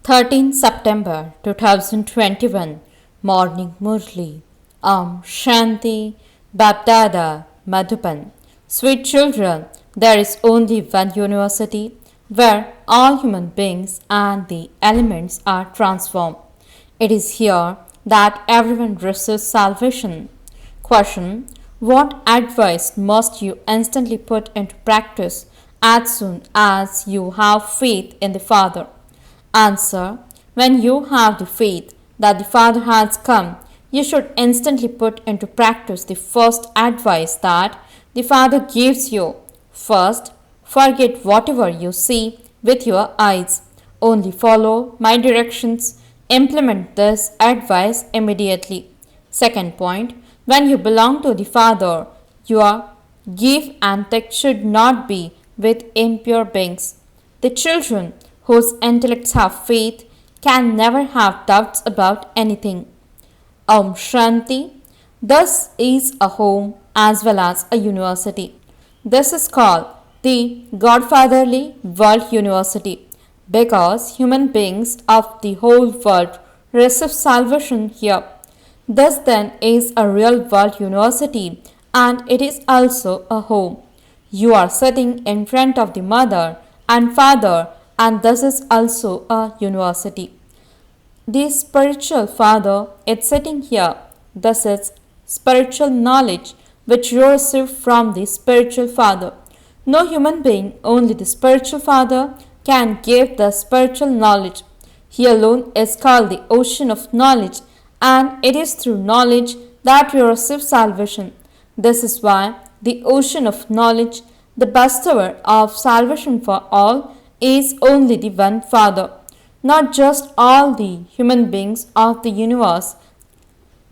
13 September 2021 Morning Murli Shanti BapDada Madhuban. Sweet children, there is only one university where all human beings and the elements are transformed. It is here that everyone receives salvation. Question: what advice must you instantly put into practice as soon as you have faith in the Father? Answer: when you have the faith that the Father has come, you should instantly put into practice the first advice that the Father gives you. First, forget whatever you see with your eyes. Only follow my directions. Implement this advice immediately. Second point, when you belong to the Father, your give and take should not be with impure beings. The children whose intellects have faith can never have doubts about anything. Shanti. This is a home as well as a university. This is called the Godfatherly World University because human beings of the whole world receive salvation here. This then is a real world university and it is also a home. You are sitting in front of the mother and father, and this is also a university. The spiritual father is sitting here. This is spiritual knowledge which you receive from the spiritual father. No human being, only the spiritual father can give the spiritual knowledge. He alone is called the ocean of knowledge, and it is through knowledge that we receive salvation. This is why the ocean of knowledge, the bestower of salvation for all, is only the one Father, not just all the human beings of the universe,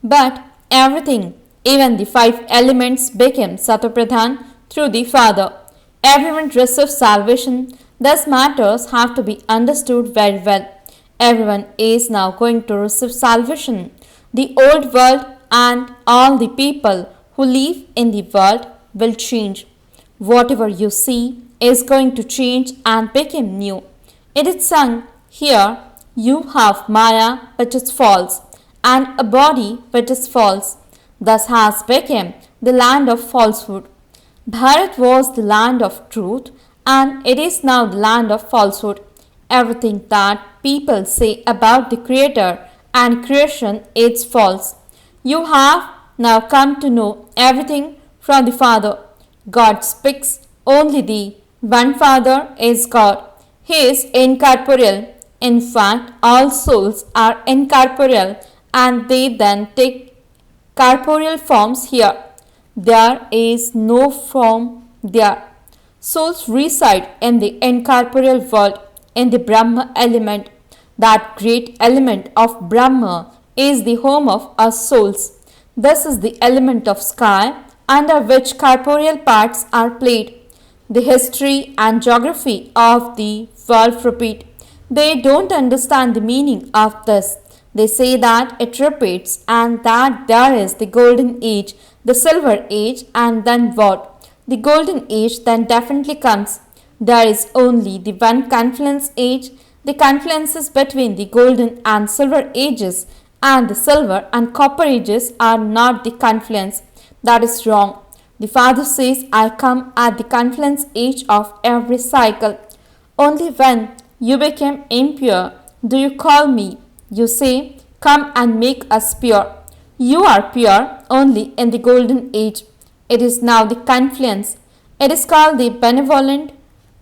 but everything, even the five elements became Satopradhan through the Father. Everyone receives salvation. These matters have to be understood very well. Everyone is now going to receive salvation. The old world and all the people who live in the world will change. Whatever you see is going to change and become new. It is sung here, you have Maya which is false and a body which is false. Thus has become the land of falsehood. Bharat was the land of truth and it is now the land of falsehood. Everything that people say about the Creator and creation is false. You have now come to know everything from the Father. God speaks, only the one Father is God. He is incorporeal. In fact, all souls are incorporeal and they then take corporeal forms here. There is no form there. Souls reside in the incorporeal world, in the Brahma element. That great element of Brahma is the home of us souls. This is the element of sky under which corporeal parts are played. The history and geography of the world repeat. They don't understand the meaning of this. They say that it repeats and that there is the golden age, the silver age, and then what? The golden age then definitely comes. There is only the one confluence age. The confluences between the golden and silver ages and the silver and copper ages are not the confluence. That is wrong. The Father says, I come at the confluence age of every cycle. Only when you become impure do you call me. You say, come and make us pure. You are pure only in the golden age. It is now the confluence. It is called the benevolent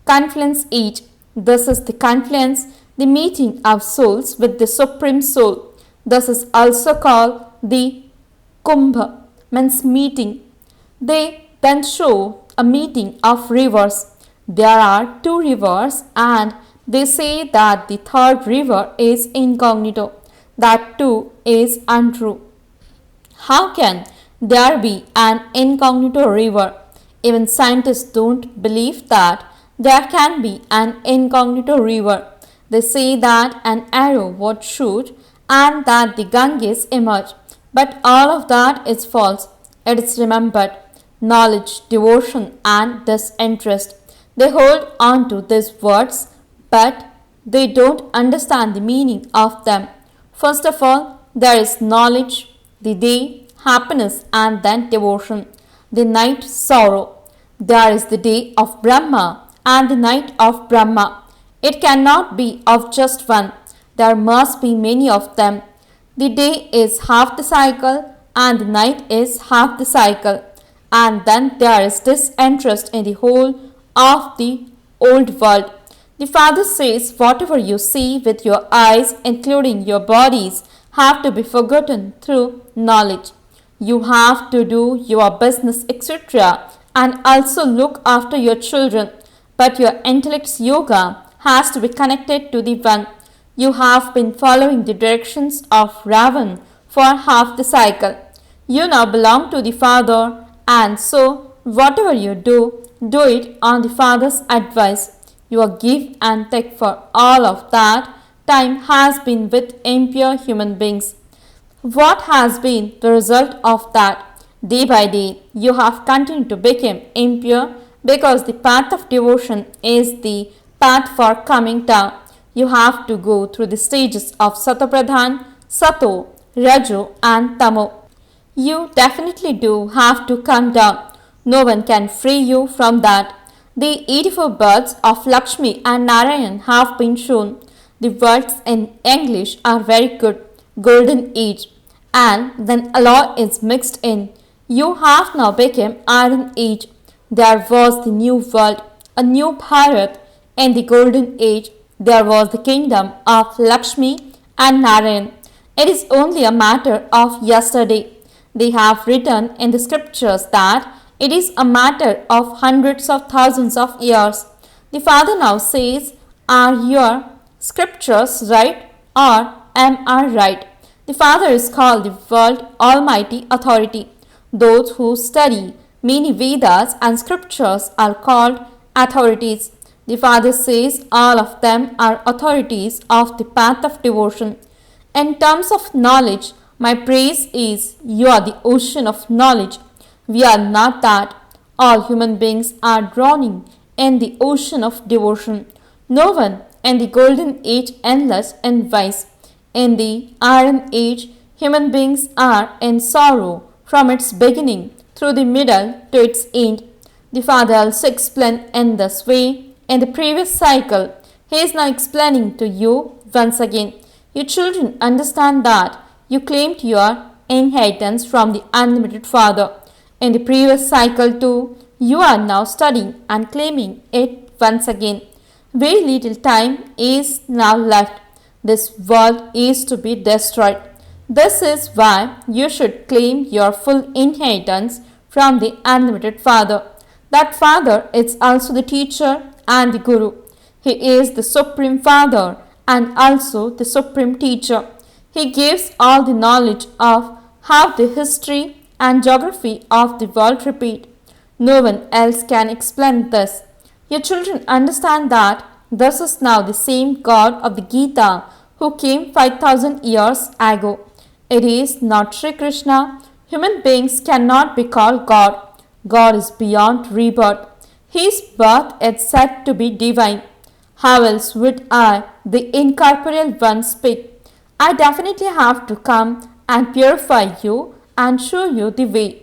confluence age. This is the confluence, the meeting of souls with the Supreme Soul. This is also called the Kumbha, means meeting. They then show a meeting of rivers. There are two rivers and they say that the third river is incognito. That too is untrue. How can there be an incognito river? Even scientists don't believe that there can be an incognito river. They say that an arrow would shoot and that the Ganges emerge. But all of that is false. It is remembered. Knowledge, devotion and disinterest. They hold on to these words but they don't understand the meaning of them. First of all, there is knowledge, the day, happiness, and then devotion, the night, sorrow. There is the day of Brahma and the night of Brahma. It cannot be of just one. There must be many of them. The day is half the cycle and the night is half the cycle. And then there is disinterest in the whole of the old world. The Father says, whatever you see with your eyes, including your bodies, have to be forgotten through knowledge. You have to do your business, etc., and also look after your children. But your intellect's yoga has to be connected to the One. You have been following the directions of Ravan for half the cycle. You now belong to the Father, and so whatever you do it on the Father's advice. Your give and take for all of that time has been with impure human beings. What has been the result of that? Day by day, you have continued to become impure because the path of devotion is the path for coming down. You have to go through the stages of Satopradhan, Sato, Rajo, and Tamo. You definitely do have to come down. No one can free you from that. The 84 births of Lakshmi and Narayan have been shown. The words in English are very good. Golden age. And then alloy is mixed in. You have now become iron age. There was the new world, a new Bharat. In the golden age, there was the kingdom of Lakshmi and Narayan. It is only a matter of yesterday. They have written in the scriptures that it is a matter of hundreds of thousands of years. The Father now says, are your scriptures right or am I right? The Father is called the World Almighty Authority. Those who study many Vedas and scriptures are called authorities. The Father says all of them are authorities of the path of devotion. In terms of knowledge, my praise is you are the ocean of knowledge. We are not that. All human beings are drowning in the ocean of devotion. No one in the golden age endless in vice. In the iron age, human beings are in sorrow from its beginning through the middle to its end. The Father also explained in this way in the previous cycle. He is now explaining to you once again. You children understand that you claimed your inheritance from the unlimited Father. In the previous cycle too, you are now studying and claiming it once again. Very little time is now left. This world is to be destroyed. This is why you should claim your full inheritance from the unlimited Father. That Father is also the teacher and the Guru. He is the Supreme Father and also the Supreme Teacher. He gives all the knowledge of how the history and geography of the world repeat. No one else can explain this. Your children understand that this is now the same God of the Gita who came 5000 years ago. It is not Sri Krishna. Human beings cannot be called God. God is beyond rebirth. His birth is said to be divine. How else would I, the incorporeal one, speak? I definitely have to come and purify you and show you the way.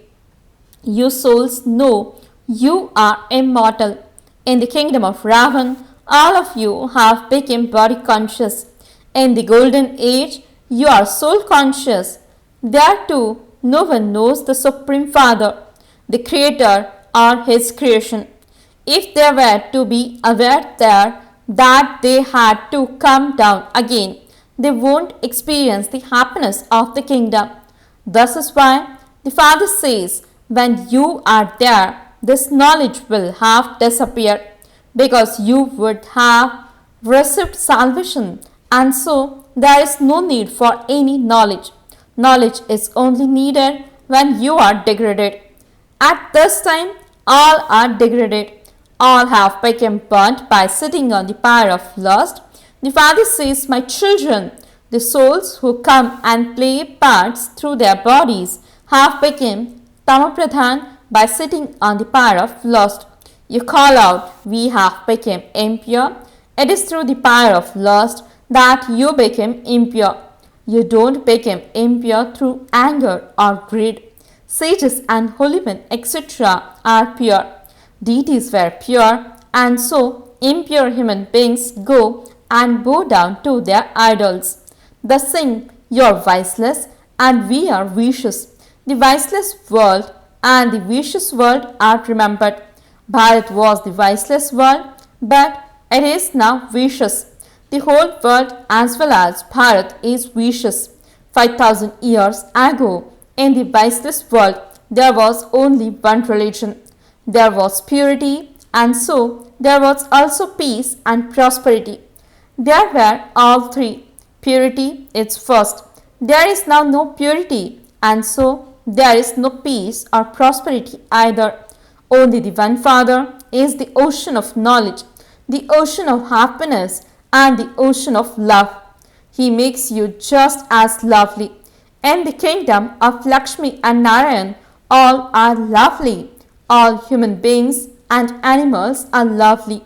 You souls know you are immortal. In the kingdom of Ravan, all of you have become body conscious. In the golden age, you are soul conscious. There too, no one knows the Supreme Father, the Creator or His creation. If they were to be aware there that they had to come down again, they won't experience the happiness of the kingdom. This is why the Father says, when you are there, this knowledge will have disappeared, because you would have received salvation, and so there is no need for any knowledge. Knowledge is only needed when you are degraded. At this time, all are degraded. All have become burnt by sitting on the pyre of lust. The Father says, my children, the souls who come and play parts through their bodies have become tamapradhan by sitting on the pyre of lust. You call out, we have become impure. It is through the power of lust that you become impure. You don't become impure through anger or greed. Sages and holy men, etc., are pure. Deities were pure, and so impure human beings go and bow down to their idols. They sing, "You are viceless, and we are vicious." The viceless world and the vicious world are remembered. Bharat was the viceless world, but it is now vicious. The whole world as well as Bharat is vicious. 5,000 years ago, in the viceless world, there was only one religion. There was purity, and so there was also peace and prosperity. There were all three. Purity is first. There is now no purity, and so there is no peace or prosperity either. Only the one Father is the ocean of knowledge, the ocean of happiness, and the ocean of love. He makes you just as lovely. In the kingdom of Lakshmi and Narayan, all are lovely. All human beings and animals are lovely.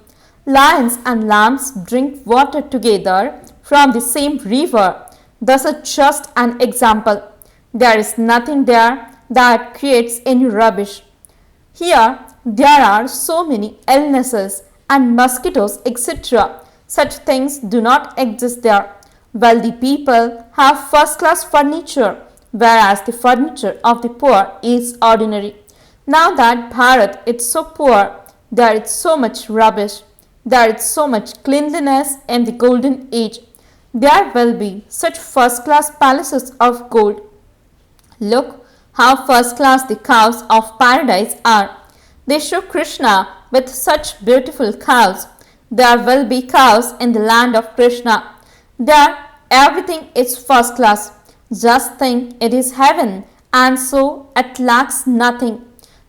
Lions and lambs drink water together from the same river. Thus, is just an example. There is nothing there that creates any rubbish. Here, there are so many illnesses and mosquitoes, etc. Such things do not exist there. Wealthy people have first-class furniture, whereas the furniture of the poor is ordinary. Now that Bharat is so poor, there is so much rubbish. There is so much cleanliness in the golden age. There will be such first-class palaces of gold. Look how first-class the cows of paradise are. They show Krishna with such beautiful cows. There will be cows in the land of Krishna. There everything is first class. Just think it is heaven, and so it lacks nothing.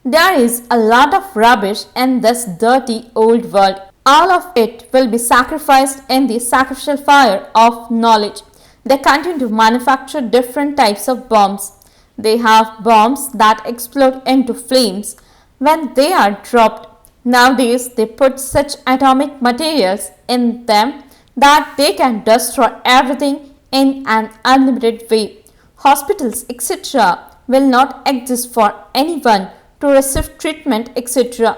There is a lot of rubbish in this dirty old world. All of it will be sacrificed in the sacrificial fire of knowledge. They continue to manufacture different types of bombs. They have bombs that explode into flames when they are dropped. Nowadays, they put such atomic materials in them that they can destroy everything in an unlimited way. Hospitals, etc., will not exist for anyone to receive treatment, etc.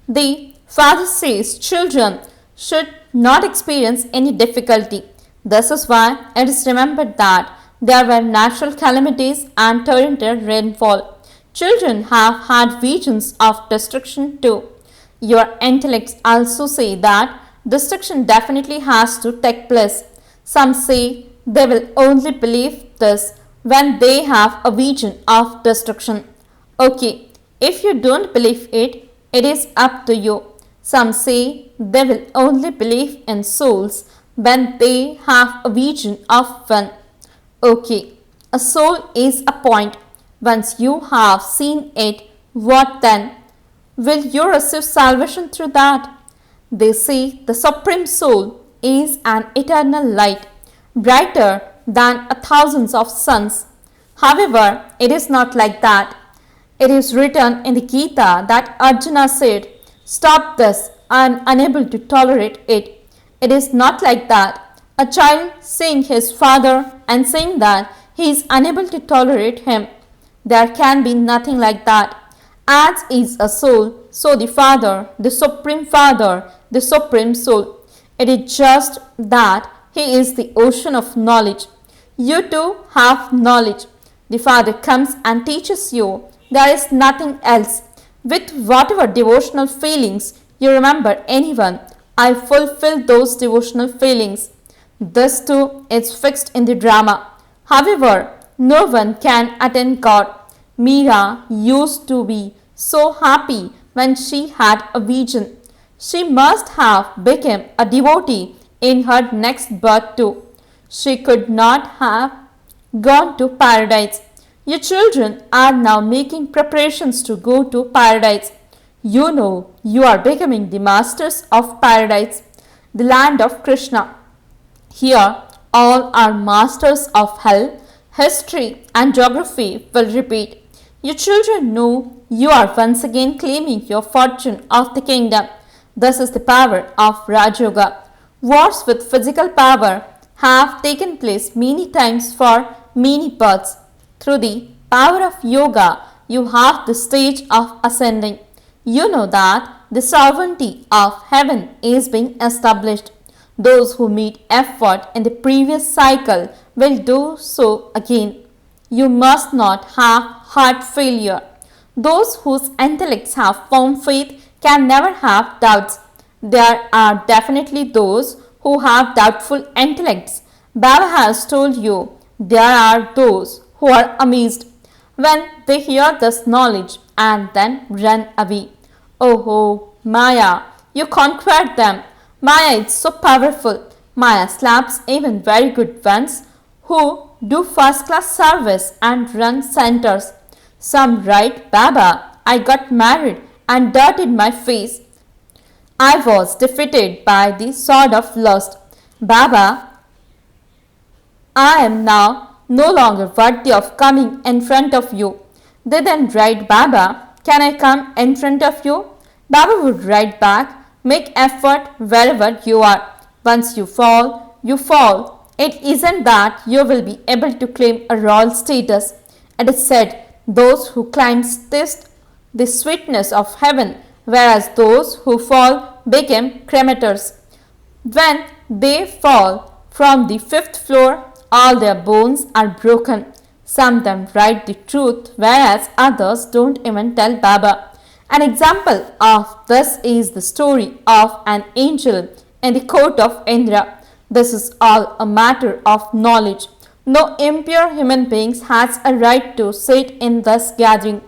The Father says children should not experience any difficulty. This is why it is remembered that there were natural calamities and torrential rainfall. Children have had visions of destruction too. Your intellects also say that destruction definitely has to take place. Some say they will only believe this when they have a vision of destruction. Okay, if you don't believe it, it is up to you. Some say they will only believe in souls when they have a vision of one. Okay, a soul is a point. Once you have seen it, what then? Will you receive salvation through that? They say the Supreme Soul is an eternal light, brighter than thousands of suns. However, it is not like that. It is written in the Gita that Arjuna said, "Stop this, I am unable to tolerate it." It is not like that. A child seeing his father and saying that he is unable to tolerate him. There can be nothing like that. As is a soul, so the Father, the Supreme Father, the Supreme Soul. It is just that He is the ocean of knowledge. You too have knowledge. The Father comes and teaches you. There is nothing else. With whatever devotional feelings you remember anyone, I fulfill those devotional feelings. This too is fixed in the drama. However, no one can attain God. Meera used to be so happy when she had a vision. She must have become a devotee in her next birth too. She could not have gone to paradise. Your children are now making preparations to go to paradise. You know you are becoming the masters of paradise, the land of Krishna. Here all are masters of hell. History and geography will repeat. Your children know you are once again claiming your fortune of the kingdom. This is the power of Raj Yoga. Wars with physical power have taken place many times for many births. Through the power of yoga, you have the stage of ascending. You know that the sovereignty of heaven is being established. Those who made effort in the previous cycle will do so again. You must not have heart failure. Those whose intellects have firm faith can never have doubts. There are definitely those who have doubtful intellects. Baba has told you there are those who are amazed when they hear this knowledge and then run away. Oh, Maya, you conquered them. Maya is so powerful. Maya slaps even very good ones who do first class service and run centers. Some write, Baba, I got married and dirtied my face. I was defeated by the sword of lust. Baba, I am now no longer worthy of coming in front of you. They then write, Baba, can I come in front of you? Baba would write back, make effort wherever you are. Once you fall, you fall. It isn't that you will be able to claim a royal status. It is said, those who climb taste the sweetness of heaven, whereas those who fall become cremators. When they fall from the fifth floor, all their bones are broken. Some then write the truth, whereas others don't even tell Baba. An example of this is the story of an angel in the court of Indra. This is all a matter of knowledge. No impure human beings has a right to sit in this gathering.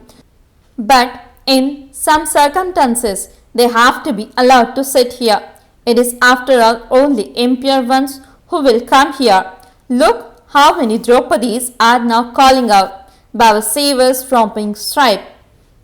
But in some circumstances, they have to be allowed to sit here. It is after all only impure ones who will come here. Look how many Draupadis are now calling out, Baba save us from being stripped.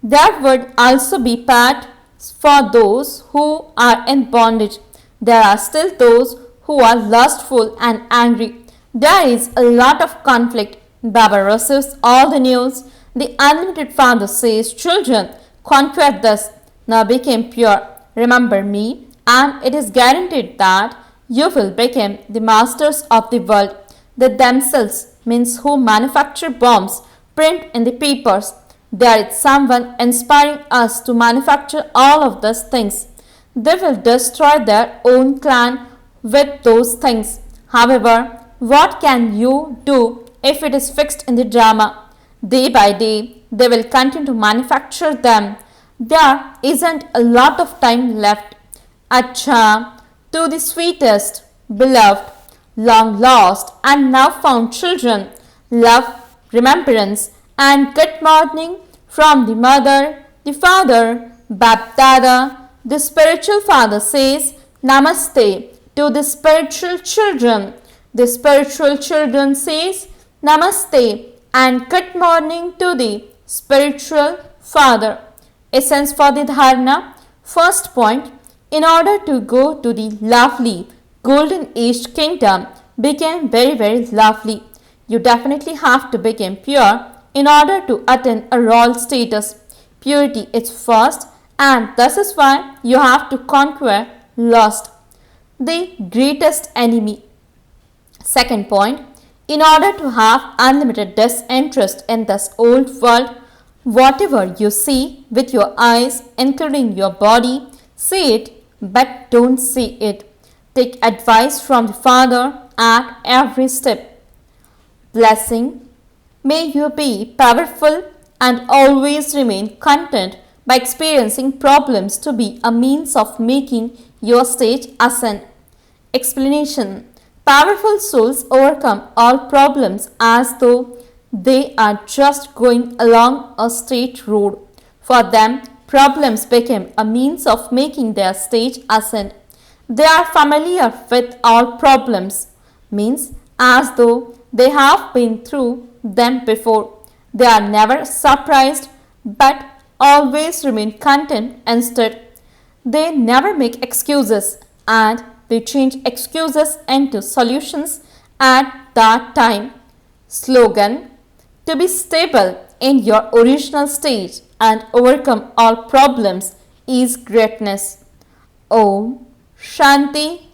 There would also be part for those who are in bondage. There are still those who are lustful and angry. There is a lot of conflict. Baba receives all the news. The unlimited Father says, children, conquer this. Now become pure. Remember me, and it is guaranteed that you will become the masters of the world. They themselves means who manufacture bombs, print in the papers. There is someone inspiring us to manufacture all of those things. They will destroy their own clan with those things. However, what can you do if it is fixed in the drama? Day by day, they will continue to manufacture them. There isn't a lot of time left. Acha, to the sweetest, beloved, long lost and now found children, love, remembrance, and good morning from the mother, the father, BapDada. The spiritual father says Namaste to the spiritual children. The spiritual children says Namaste and good morning to the spiritual father. Essence for the dharana. First point, in order to go to the lovely golden aged kingdom, became very lovely. You definitely have to become pure in order to attain a royal status. Purity is first, and this is why you have to conquer lust, the greatest enemy. Second point, in order to have unlimited disinterest in this old world, whatever you see with your eyes, including your body, see it but don't see it. Take advice from the Father at every step. Blessing. May you be powerful and always remain content by experiencing problems to be a means of making your stage ascend. Explanation. Powerful souls overcome all problems as though they are just going along a straight road. For them, problems became a means of making their stage ascend. They are familiar with all problems, means as though they have been through them before. They are never surprised but always remain content instead. They never make excuses and they change excuses into solutions at that time. Slogan. To be stable in your original state and overcome all problems is greatness. Om Shanti